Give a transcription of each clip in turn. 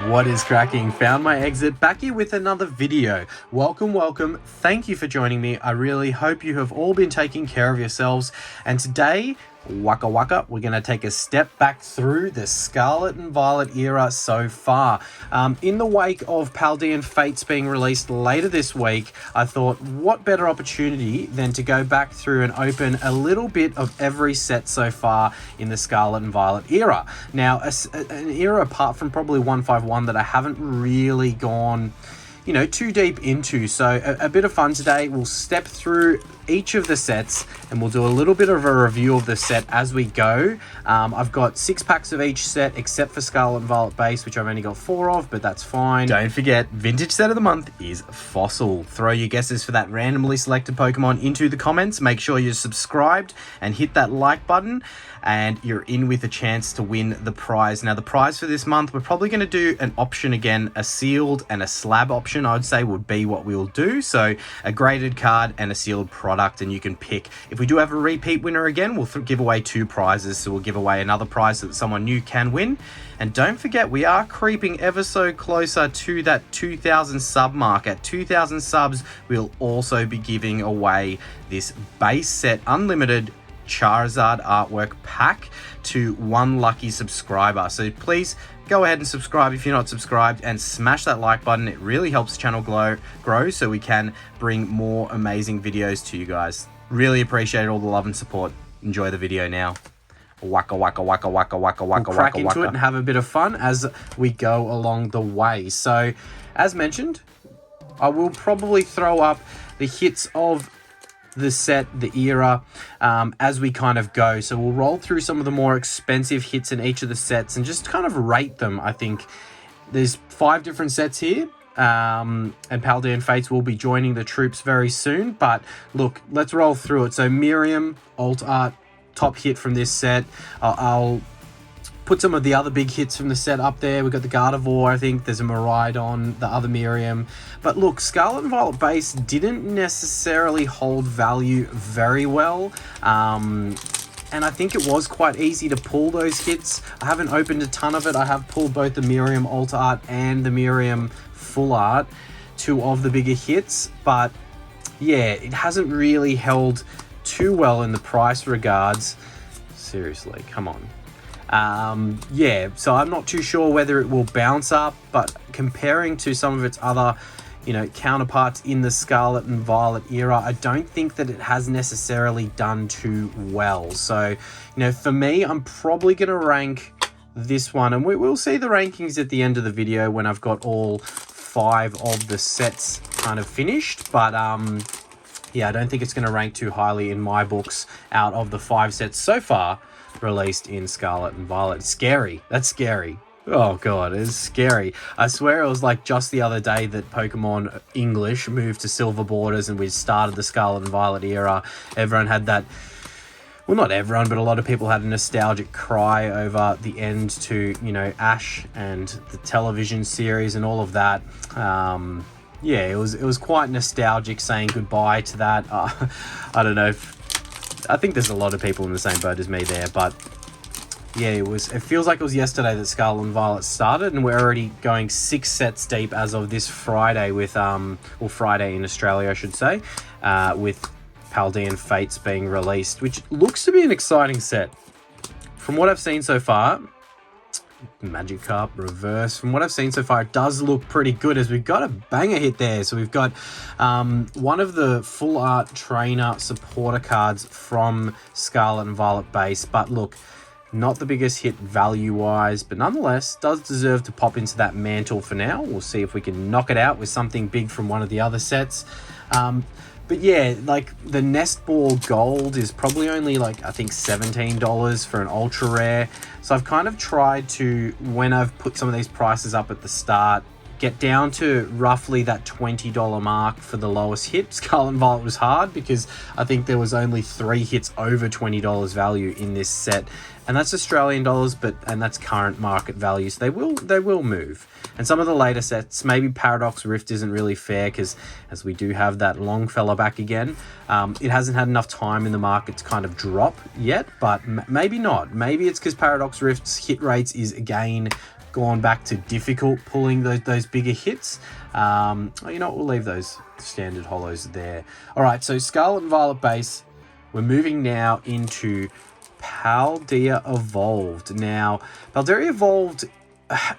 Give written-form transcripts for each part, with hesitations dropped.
What is cracking? Found my exit, back here with another video. Welcome. Thank you for joining me. I really hope you have all been taking care of yourselves. And today, waka, we're going to take a step back through the Scarlet and Violet era so far. In the wake of Paldean Fates being released later this week, I thought what better opportunity than to go back through and open a little bit of every set so far in the Scarlet and Violet era. Now, an era apart from probably 151 that I haven't really gone too deep into. So a bit of fun today. We'll step through each of the sets and we'll do a little bit of a review of the set as we go. I've got 6 packs of each set except for Scarlet and Violet base, which I've only got 4 of, but that's fine. Don't forget, vintage set of the month is Fossil. Throw your guesses for that randomly selected Pokemon into the comments. Make sure you're subscribed and hit that like button, and you're in with a chance to win the prize. Now, the prize for this month, we're probably going to do an option again. A sealed and a slab option, I would say, would be what we'll do. So a graded card and a sealed product, and you can pick. If we do have a repeat winner again, we'll give away 2 prizes. So we'll give away another prize that someone new can win. And don't forget, we are creeping ever so closer to that 2,000 sub mark. At 2,000 subs, we'll also be giving away this base set unlimited Charizard artwork pack to 1 lucky subscriber. So please go ahead and subscribe if you're not subscribed, and smash that like button. It really helps the channel grow so we can bring more amazing videos to you guys. Really appreciate all the love and support. Enjoy the video now. Waka. We'll crack into it and have a bit of fun as we go along the way. So as mentioned, I will probably throw up the hits of the set, the era, as we kind of go. So we'll roll through some of the more expensive hits in each of the sets and just kind of rate them. I think there's 5 different sets here, and Paldean Fates will be joining the troops very soon. But look, let's roll through it. So Miriam, alt art, top hit from this set. I'll put some of the other big hits from the set up there. We've got the Gardevoir, I think. There's a Miraidon, the other Miriam. But look, Scarlet and Violet base didn't necessarily hold value very well. And I think it was quite easy to pull those hits. I haven't opened a ton of it. I have pulled both the Miriam Alt Art and the Miriam Full Art, 2 of the bigger hits. But yeah, it hasn't really held too well in the price regards. Seriously, come on. Yeah, so I'm not too sure whether it will bounce up, but comparing to some of its other, counterparts in the Scarlet and Violet era, I don't think that it has necessarily done too well. So, for me, I'm probably going to rank this one, and we'll see the rankings at the end of the video when I've got all 5 of the sets kind of finished. But, yeah, I don't think it's going to rank too highly in my books out of the 5 sets so far released in Scarlet and Violet. Scary. That's scary. Oh god, it's scary. I swear it was like just the other day that Pokemon English moved to silver borders and we started the Scarlet and Violet era. Everyone had that, well, not everyone, but a lot of people had a nostalgic cry over the end to, Ash and the television series and all of that. Yeah, it was quite nostalgic saying goodbye to that. I don't know I think there's a lot of people in the same boat as me there, but yeah, it feels like it was yesterday that Scarlet and Violet started, and we're already going 6 sets deep as of this Friday with, Friday in Australia, I should say, with Paldean Fates being released, which looks to be an exciting set. From what I've seen so far, Magikarp reverse, from what I've seen so far, it does look pretty good, as we've got a banger hit there. So we've got one of the full art trainer supporter cards from Scarlet and Violet base, but look, not the biggest hit value wise, but nonetheless does deserve to pop into that mantle for now. We'll see if we can knock it out with something big from one of the other sets. But yeah, like the Nest Ball Gold is probably only like, I think $17 for an ultra rare. So I've kind of tried to, when I've put some of these prices up at the start, get down to roughly that $20 mark for the lowest hit. Scarlet and Violet was hard because I think there was only 3 hits over $20 value in this set. and that's Australian dollars, and that's current market value, so they will move. And some of the later sets, maybe Paradox Rift isn't really fair because as we do have that long fella back again, it hasn't had enough time in the market to kind of drop yet, but maybe not. Maybe it's because Paradox Rift's hit rates is again gone back to difficult pulling those bigger hits. You know what, we'll leave those standard holos there. All right, so Scarlet and Violet base. We're moving now into Paldea Evolved. Now, Paldea Evolved,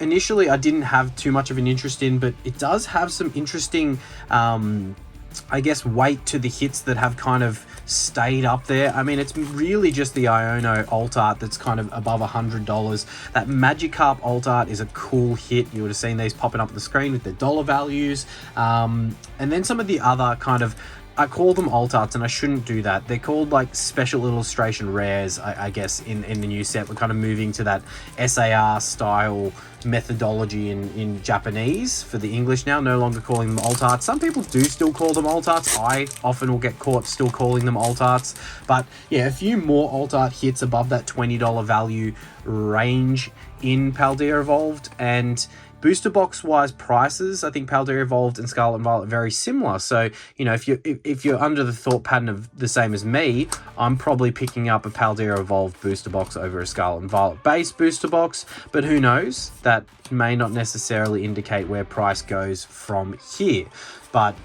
initially I didn't have too much of an interest in, but it does have some interesting, I guess, weight to the hits that have kind of stayed up there. I mean, it's really just the Iono alt art that's kind of above $100. That Magikarp alt art is a cool hit. You would have seen these popping up on the screen with their dollar values. And then some of the other kind of, I call them alt arts, and I shouldn't do that. They're called like special illustration rares, I guess, in the new set. We're kind of moving to that SAR style methodology in Japanese for the English now, no longer calling them alt arts. Some people do still call them alt arts. I often will get caught still calling them alt arts. But yeah, a few more alt art hits above that $20 value range in Paldea Evolved. And booster box wise prices, I think Paldea Evolved and Scarlet and Violet are very similar. So, you know, if you're under the thought pattern of the same as me, I'm probably picking up a Paldea Evolved booster box over a Scarlet and Violet base booster box. But who knows? That may not necessarily indicate where price goes from here. But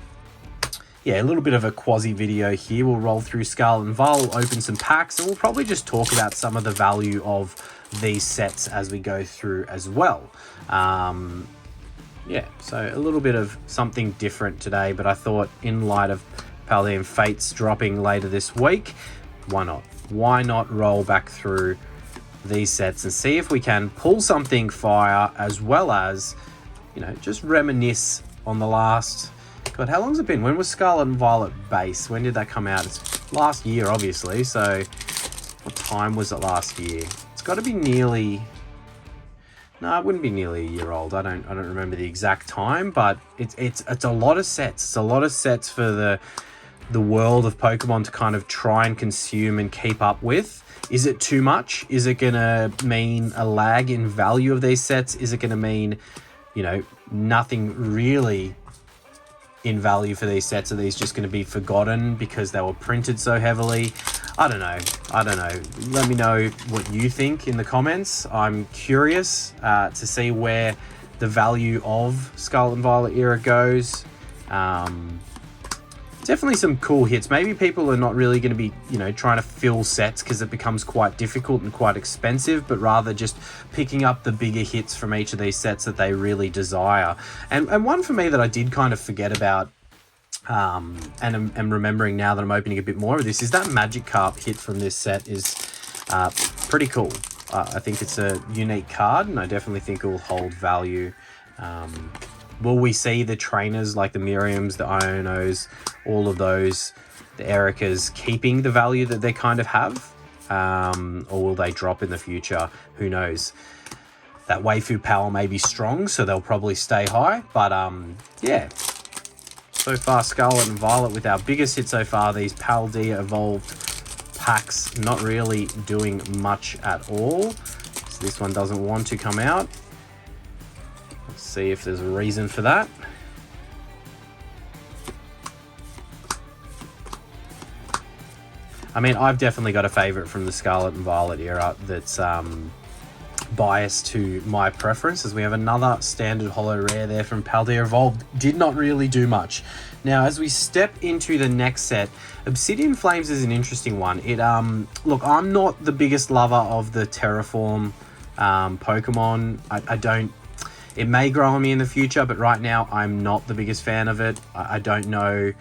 yeah, a little bit of a quasi video here. We'll roll through Scarlet and Violet, we'll open some packs, and we'll probably just talk about some of the value of these sets as we go through as well. Yeah, so a little bit of something different today, but I thought in light of Paldean Fates dropping later this week, why not? Why not roll back through these sets and see if we can pull something fire, as well as, you know, just reminisce on the last, God, how long's it been? When was Scarlet and Violet base? When did that come out? It's last year, obviously, so what time was it last year? It's got to be nearly... No, it wouldn't be nearly a year old. I don't remember the exact time, but it's a lot of sets. It's a lot of sets for the world of Pokemon to kind of try and consume and keep up with. Is it too much? Is it gonna mean a lag in value of these sets? Is it gonna mean, you know, nothing really in value for these sets? Are these just going to be forgotten because they were printed so heavily? I don't know. Let me know what you think in the comments. I'm curious to see where the value of Scarlet and Violet era goes. Definitely some cool hits. Maybe people are not really going to be, you know, trying to fill sets because it becomes quite difficult and quite expensive, but rather just picking up the bigger hits from each of these sets that they really desire. And one for me that I did kind of forget about, and I'm remembering now that I'm opening a bit more of this, is that Magikarp hit from this set is pretty cool. I think it's a unique card, and I definitely think it will hold value. Will we see the trainers like the Miriams, the Ionos, all of those, the Ericas, keeping the value that they kind of have? Or will they drop in the future? Who knows? That waifu power may be strong, so they'll probably stay high. But yeah, so far Scarlet and Violet with our biggest hit so far, these Paldea Evolved packs not really doing much at all. So this one doesn't want to come out. Let's see if there's a reason for that. I mean, I've definitely got a favorite from the Scarlet and Violet era that's biased to my preference, as we have another standard holo rare there from Paldea Evolved. Did not really do much. Now, as we step into the next set, Obsidian Flames is an interesting one. It look, I'm not the biggest lover of the Terraform Pokemon. I don't. It may grow on me in the future, but right now I'm not the biggest fan of it. I don't know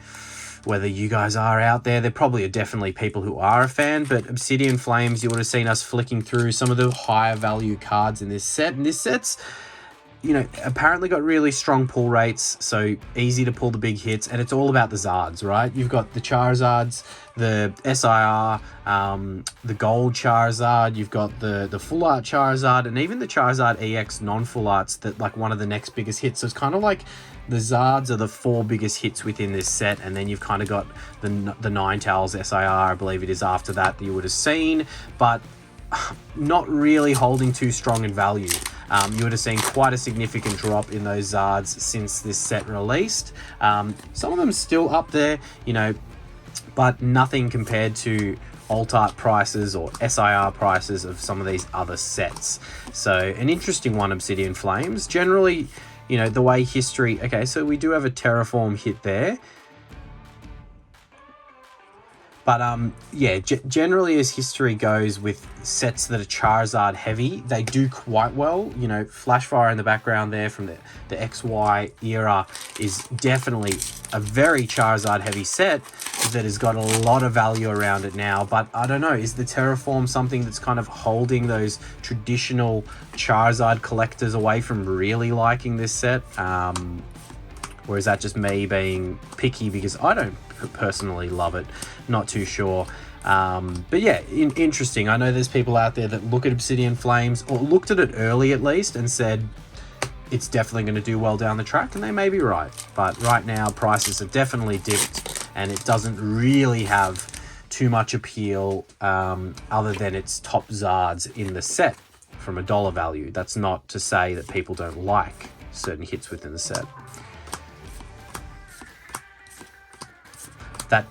whether you guys are out there. There probably are definitely people who are a fan, but Obsidian Flames, you would have seen us flicking through some of the higher value cards in this set. And this set's, you know, apparently got really strong pull rates, so easy to pull the big hits, and it's all about the Zards, right? You've got the Charizards, the SIR, the Gold Charizard, you've got the Full Art Charizard, and even the Charizard EX non-Full Arts that like one of the next biggest hits. So it's kind of like the Zards are the 4 biggest hits within this set, and then you've kind of got the Ninetales SIR, I believe it is, after that you would have seen. But not really holding too strong in value. You would have seen quite a significant drop in those Zards since this set released. Some of them still up there, you know, but nothing compared to alt art prices or SIR prices of some of these other sets. So an interesting one, Obsidian Flames. Generally, you know, the way history... Okay, so we do have a Terraform hit there. But yeah, generally as history goes with sets that are Charizard heavy, they do quite well. You know, Flashfire in the background there from the XY era is definitely a very Charizard heavy set that has got a lot of value around it now. But I don't know, is the Terraform something that's kind of holding those traditional Charizard collectors away from really liking this set? Or is that just me being picky because I don't personally love it? Not too sure. But yeah, interesting. I know there's people out there that look at Obsidian Flames, or looked at it early at least, and said it's definitely going to do well down the track, and they may be right. But right now, prices have definitely dipped, and it doesn't really have too much appeal other than its top Zards in the set from a dollar value. That's not to say that people don't like certain hits within the set. That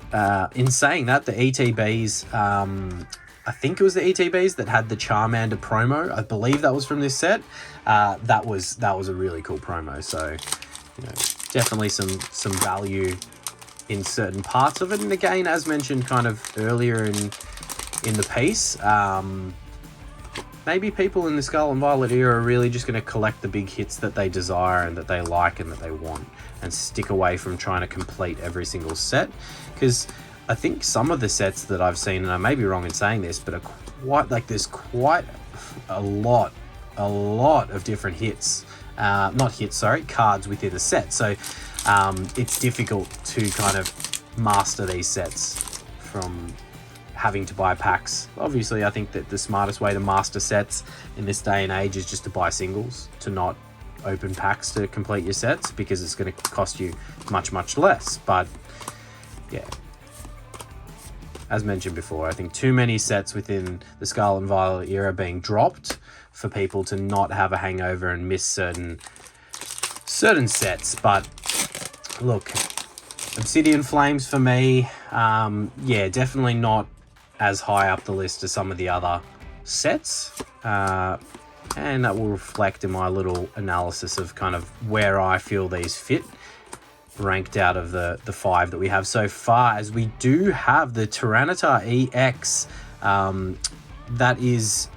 in saying that, the ETBs, I think it was the ETBs that had the Charmander promo. I believe that was from this set. That was a really cool promo. So, you know, definitely some value in certain parts of it. And again, as mentioned kind of earlier in the piece, maybe people in the Scarlet Violet era are really just going to collect the big hits that they desire and that they like and that they want, and stick away from trying to complete every single set. Because I think some of the sets that I've seen, and I may be wrong in saying this, but are quite like there's quite a lot of different hits, cards within the set. So it's difficult to kind of master these sets from having to buy packs. Obviously, I think that the smartest way to master sets in this day and age is just to buy singles, to not open packs to complete your sets, because it's going to cost you much less. But yeah, as mentioned before, I think too many sets within the Scarlet Violet era being dropped for people to not have a hangover and miss certain sets. But look, Obsidian Flames for me, yeah, definitely not as high up the list as some of the other sets, and that will reflect in my little analysis of kind of where I feel these fit, ranked out of the 5 that we have so far. As we do have the Tyranitar EX, that is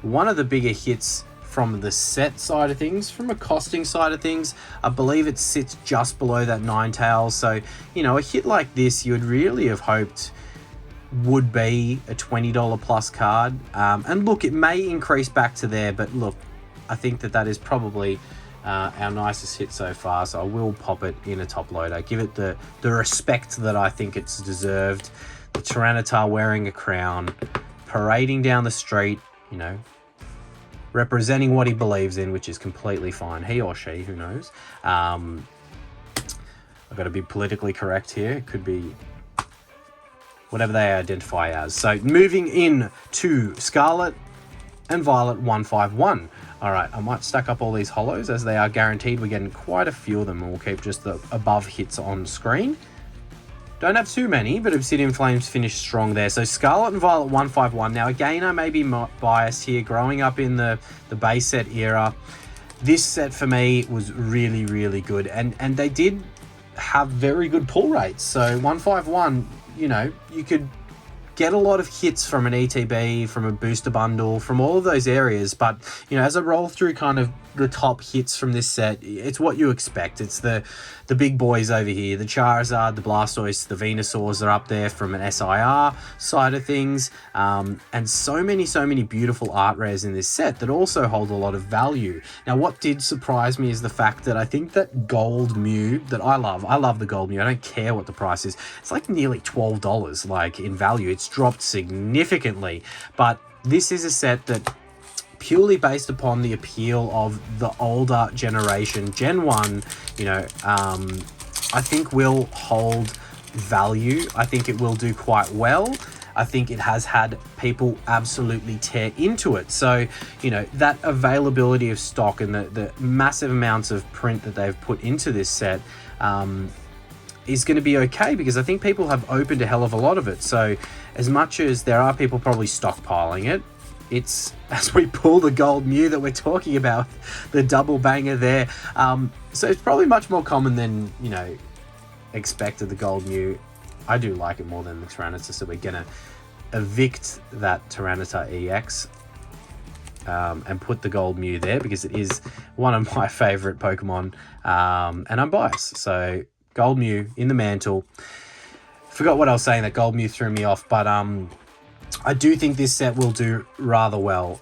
one of the bigger hits from the set side of things. From a costing side of things, I believe it sits just below that Ninetales. So, you know, a hit like this you would really have hoped would be a $20 plus card. And look, it may increase back to there, but look, I think that is probably our nicest hit so far, so I will pop it in a top loader, give it the respect that I think it's deserved. The Tyranitar wearing a crown, parading down the street, you know, representing what he believes in, which is completely fine. He or she, who knows. I've got to be politically correct here. It could be whatever they identify as. So moving in to Scarlet and Violet 151. All right, I might stack up all these holos as they are guaranteed. We're getting quite a few of them, and we'll keep just the above hits on screen. Don't have too many, but Obsidian Flames finished strong there. So Scarlet and Violet 151. Now again, I may be biased here. Growing up in the base set era, this set for me was really good, and they did have very good pull rates. So 151, you know, you could get a lot of hits from an ETB, from a booster bundle, from all of those areas. But, you know, as I roll through kind of the top hits from this set, it's what you expect. It's the big boys over here. The Charizard, the Blastoise, the Venusaurs are up there from an SIR side of things. And so many beautiful art rares in this set that also hold a lot of value. Now, what did surprise me is the fact that I think that Gold Mew that I love the Gold Mew. I don't care what the price is. It's like nearly $12, like, in value. It's dropped significantly. But this is a set that, purely based upon the appeal of the older generation, Gen 1, you know, I think will hold value. I think it will do quite well. I think it has had people absolutely tear into it. So, you know, that availability of stock and the massive amounts of print that they've put into this set is going to be okay, because I think people have opened a hell of a lot of it. So as much as there are people probably stockpiling it, it's, as we pull the gold Mew that we're talking about, the double banger there. So it's probably much more common than, you know, expected, the gold Mew. I do like it more than the Tyranitar, so we're going to evict that Tyranitar EX and put the gold Mew there, because it is one of my favorite Pokemon, and I'm biased. So gold Mew in the mantle. Forgot what I was saying, that gold Mew threw me off, but I do think this set will do rather well.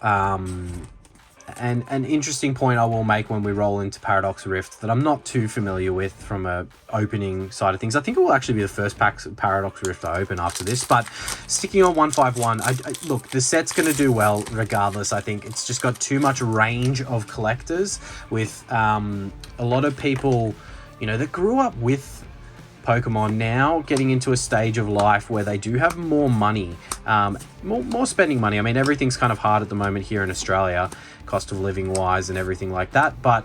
And an interesting point I will make when we roll into Paradox Rift that I'm not too familiar with from a opening side of things. I think it will actually be the first pack Paradox Rift I open after this, but sticking on 151, look, the set's going to do well regardless. I think it's just got too much range of collectors, with a lot of people, you know, that grew up with Pokemon now getting into a stage of life where they do have more money, more spending money. I mean, everything's kind of hard at the moment here in Australia, cost of living wise and everything like that, but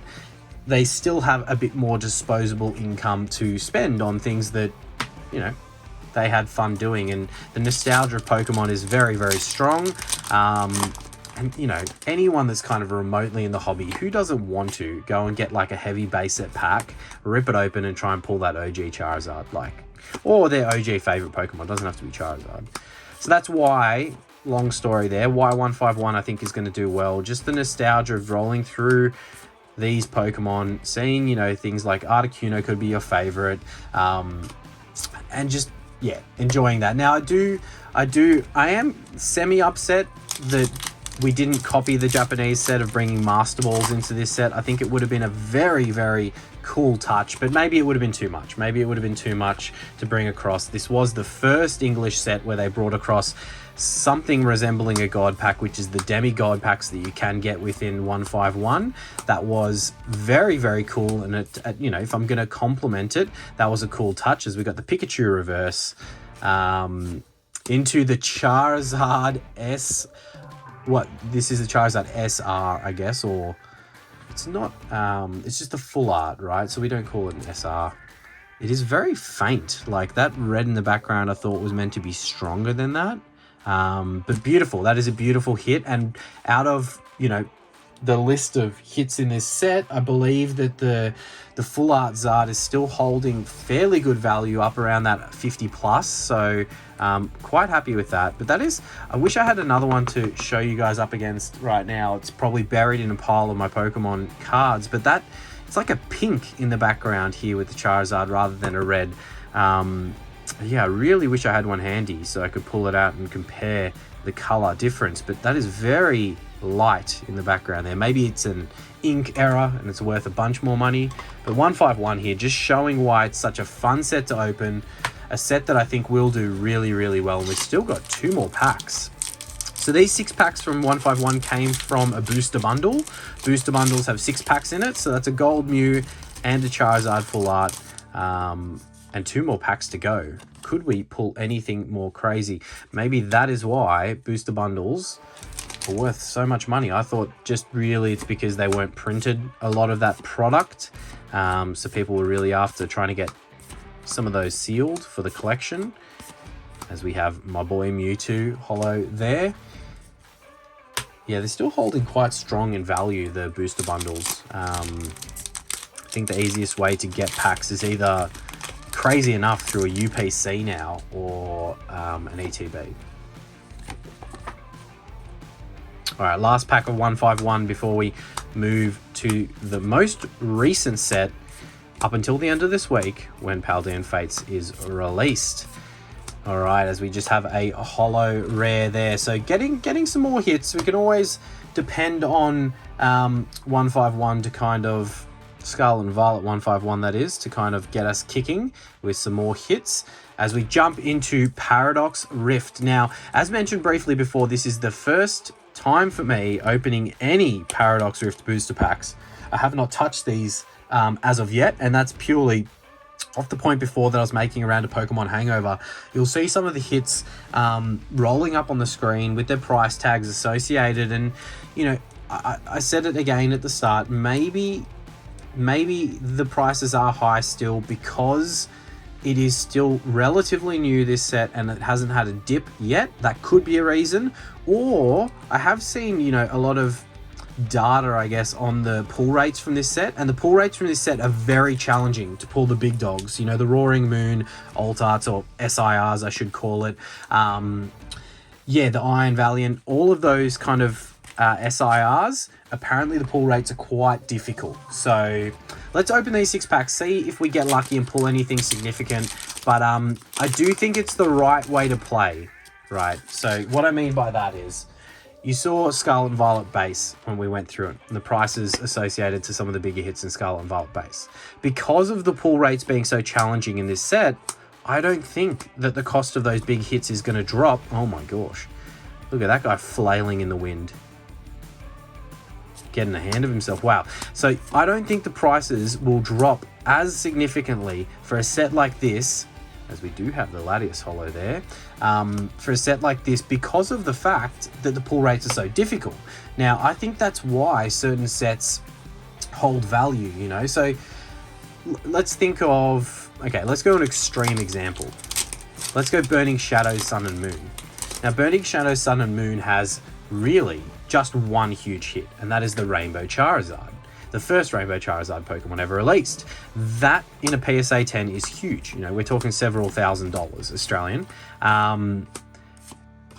they still have a bit more disposable income to spend on things that, you know, they had fun doing. And the nostalgia of Pokemon is very, very strong. And, you know, anyone that's kind of remotely in the hobby, who doesn't want to go and get like a heavy base set pack, rip it open and try and pull that OG Charizard, like, or their OG favorite Pokemon. It doesn't have to be Charizard. So that's why, long story there, why 151 I think is going to do well. Just the nostalgia of rolling through these Pokemon, seeing, you know, things like Articuno could be your favorite, and just, yeah, enjoying that. Now I am semi upset that we didn't copy the Japanese set of bringing Master Balls into this set. I think it would have been a very, very cool touch, but maybe it would have been too much. Maybe it would have been too much to bring across. This was the first English set where they brought across something resembling a God pack, which is the demigod packs that you can get within 151. That was very, very cool, and it, you know, if I'm going to compliment it, that was a cool touch, as we got the Pikachu reverse into the Charizard S. What, this is a Charizard SR, I guess, or it's not, it's just a full art, right? So we don't call it an SR. It is very faint. Like, that red in the background I thought was meant to be stronger than that. But beautiful. That is a beautiful hit. And out of, you know, the list of hits in this set, I believe that the full art Zard is still holding fairly good value, up around that 50 plus. So quite happy with that. But that is, I wish I had another one to show you guys up against right now. It's probably buried in a pile of my Pokemon cards, but that, it's like a pink in the background here with the Charizard rather than a red. Yeah, I really wish I had one handy so I could pull it out and compare the color difference, but that is very light in the background there. Maybe it's an ink error and it's worth a bunch more money, but 151 here, just showing why it's such a fun set to open, a set that I think will do really, really well. And we've still got 2 more packs. So these 6 packs from 151 came from a booster bundle. Booster bundles have 6 packs in it, so that's a gold Mew and a Charizard full art, and 2 more packs to go. Could we pull anything more crazy? Maybe that is why booster bundles are worth so much money. I thought just really it's because they weren't printed a lot of that product, so people were really after trying to get some of those sealed for the collection, as we have my boy Mewtwo holo there. Yeah, they're still holding quite strong in value, the booster bundles. I think the easiest way to get packs is either, crazy enough, through a UPC now, or an ETB. All right, last pack of 151 before we move to the most recent set up until the end of this week, when Paldean Fates is released. All right, as we just have a holo rare there. So getting some more hits. We can always depend on 151 to kind of, Scarlet Violet 151 that is, to kind of get us kicking with some more hits as we jump into Paradox Rift. Now, as mentioned briefly before, this is the first time for me opening any Paradox Rift booster packs. I have not touched these as of yet, and that's purely off the point before that I was making around a Pokemon Hangover, you'll see some of the hits rolling up on the screen with their price tags associated. And, you know, I said it again at the start, maybe the prices are high still because it is still relatively new, this set, and it hasn't had a dip yet. That could be a reason. Or I have seen, you know, a lot of data, I guess, on the pull rates from this set, and the pull rates from this set are very challenging to pull the big dogs, you know, the Roaring Moon Alt Arts, or SIRs I should call it, yeah, the Iron Valiant, all of those kind of SIRs, apparently the pull rates are quite difficult. So let's open these 6 packs, see if we get lucky and pull anything significant. But I do think it's the right way to play, right? So what I mean by that is, you saw Scarlet Violet base when we went through it, and the prices associated to some of the bigger hits in Scarlet Violet base. Because of the pull rates being so challenging in this set, I don't think that the cost of those big hits is going to drop. Oh my gosh. Look at that guy flailing in the wind. Getting a hand of himself. Wow. So I don't think the prices will drop as significantly for a set like this, as we do have the Latias Holo there, for a set like this, because of the fact that the pull rates are so difficult. Now, I think that's why certain sets hold value, you know. So let's think of, okay, let's go an extreme example. Let's go Burning Shadows Sun and Moon. Now, Burning Shadows Sun and Moon has really just one huge hit, and that is the Rainbow Charizard. The first Rainbow Charizard Pokemon ever released. That in a PSA 10 is huge. You know, we're talking several $1,000s Australian.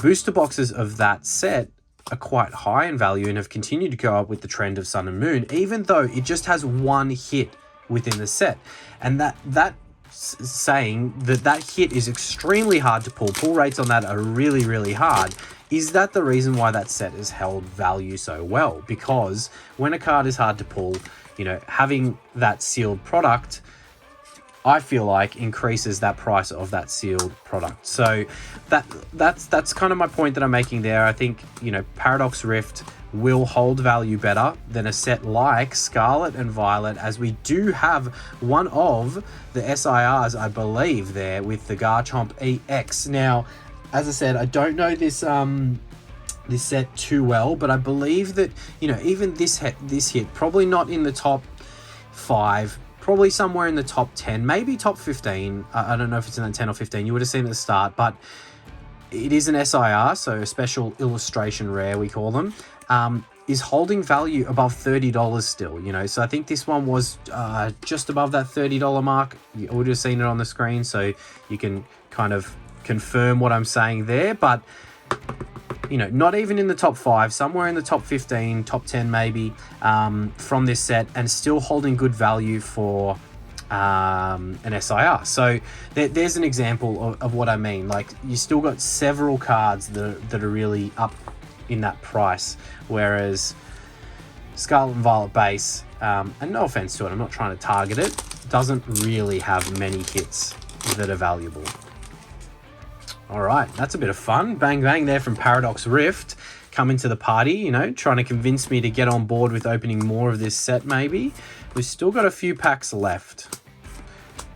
Booster boxes of that set are quite high in value and have continued to go up with the trend of Sun and Moon, even though it just has one hit within the set. And that saying that hit is extremely hard to pull. Pull rates on that are really, really hard. Is that the reason why that set has held value so well? Because when a card is hard to pull, you know, having that sealed product, I feel like, increases that price of that sealed product. So that's kind of my point that I'm making there. I think, you know, Paradox Rift will hold value better than a set like Scarlet and Violet, as we do have one of the SIRs, I believe, there with the Garchomp EX. Now, as I said, I don't know this set too well, but I believe that, you know, even this hit, probably not in the top 5, probably somewhere in the top 10, maybe top 15. I don't know if it's in that 10 or 15. You would have seen it at the start, but it is an SIR, so a special illustration rare, we call them, is holding value above $30 still, you know. So I think this one was just above that $30 mark. You would have seen it on the screen, so you can kind of confirm what I'm saying there. But, you know, not even in the top 5, somewhere in the top 15, top 10 maybe, from this set, and still holding good value for an SIR. So there's an example of what I mean. Like, you still got several cards that are really up in that price, whereas Scarlet and Violet base, and no offense to it, I'm not trying to target it, doesn't really have many hits that are valuable. All right, that's a bit of fun. Bang, bang there from Paradox Rift coming to the party, you know, trying to convince me to get on board with opening more of this set maybe. We've still got a few packs left.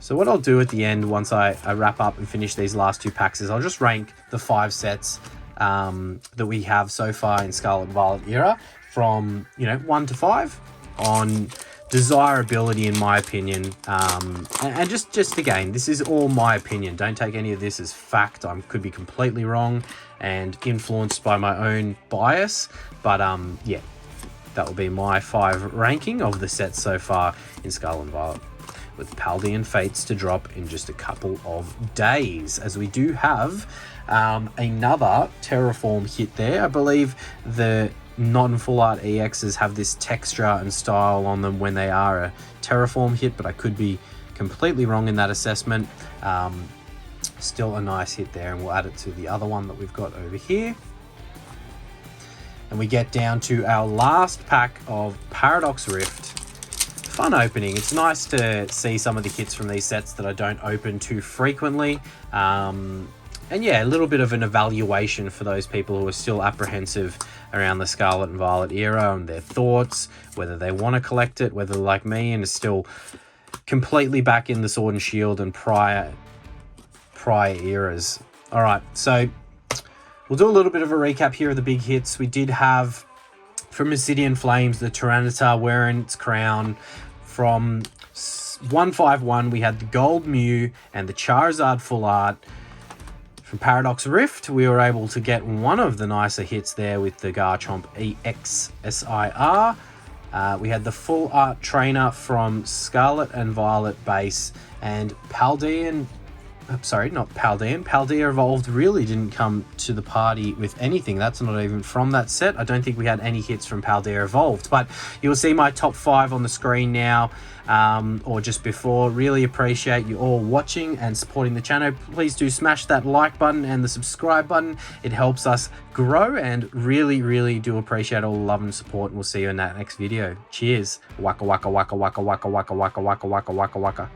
So what I'll do at the end, once I wrap up and finish these last 2 packs, is I'll just rank the 5 sets that we have so far in Scarlet Violet era from, you know, 1 to 5 on desirability, in my opinion, and just again, this is all my opinion. Don't take any of this as fact. I could be completely wrong and influenced by my own bias, but yeah, that will be my 5 ranking of the sets so far in Scarlet and Violet, with Paldean Fates to drop in just a couple of days, as we do have another Terraform hit there. I believe the non-full art EXs have this texture and style on them when they are a Terraform hit, but I could be completely wrong in that assessment. Still a nice hit there, and we'll add it to the other one that we've got over here. And we get down to our last pack of Paradox Rift. Fun opening. It's nice to see some of the hits from these sets that I don't open too frequently. And yeah, a little bit of an evaluation for those people who are still apprehensive around the Scarlet and Violet era and their thoughts, whether they want to collect it, whether like me and are still completely back in the Sword and Shield and prior eras. All right, so we'll do a little bit of a recap here of the big hits. We did have from Obsidian Flames the Tyranitar wearing its crown. From 151 we had the Gold Mew and the Charizard Full Art. From Paradox Rift we were able to get one of the nicer hits there with the Garchomp EXSIR. We had the Full Art Trainer from Scarlet and Violet base, and Paldean Paldea Evolved really didn't come to the party with anything. That's not even from that set. I don't think we had any hits from Paldea Evolved, but you'll see my top 5 on the screen now, or just before. Really appreciate you all watching and supporting the channel. Please do smash that like button and the subscribe button. It helps us grow, and really do appreciate all the love and support, and we'll see you in that next video. Cheers. Waka waka waka waka waka waka waka waka waka waka waka.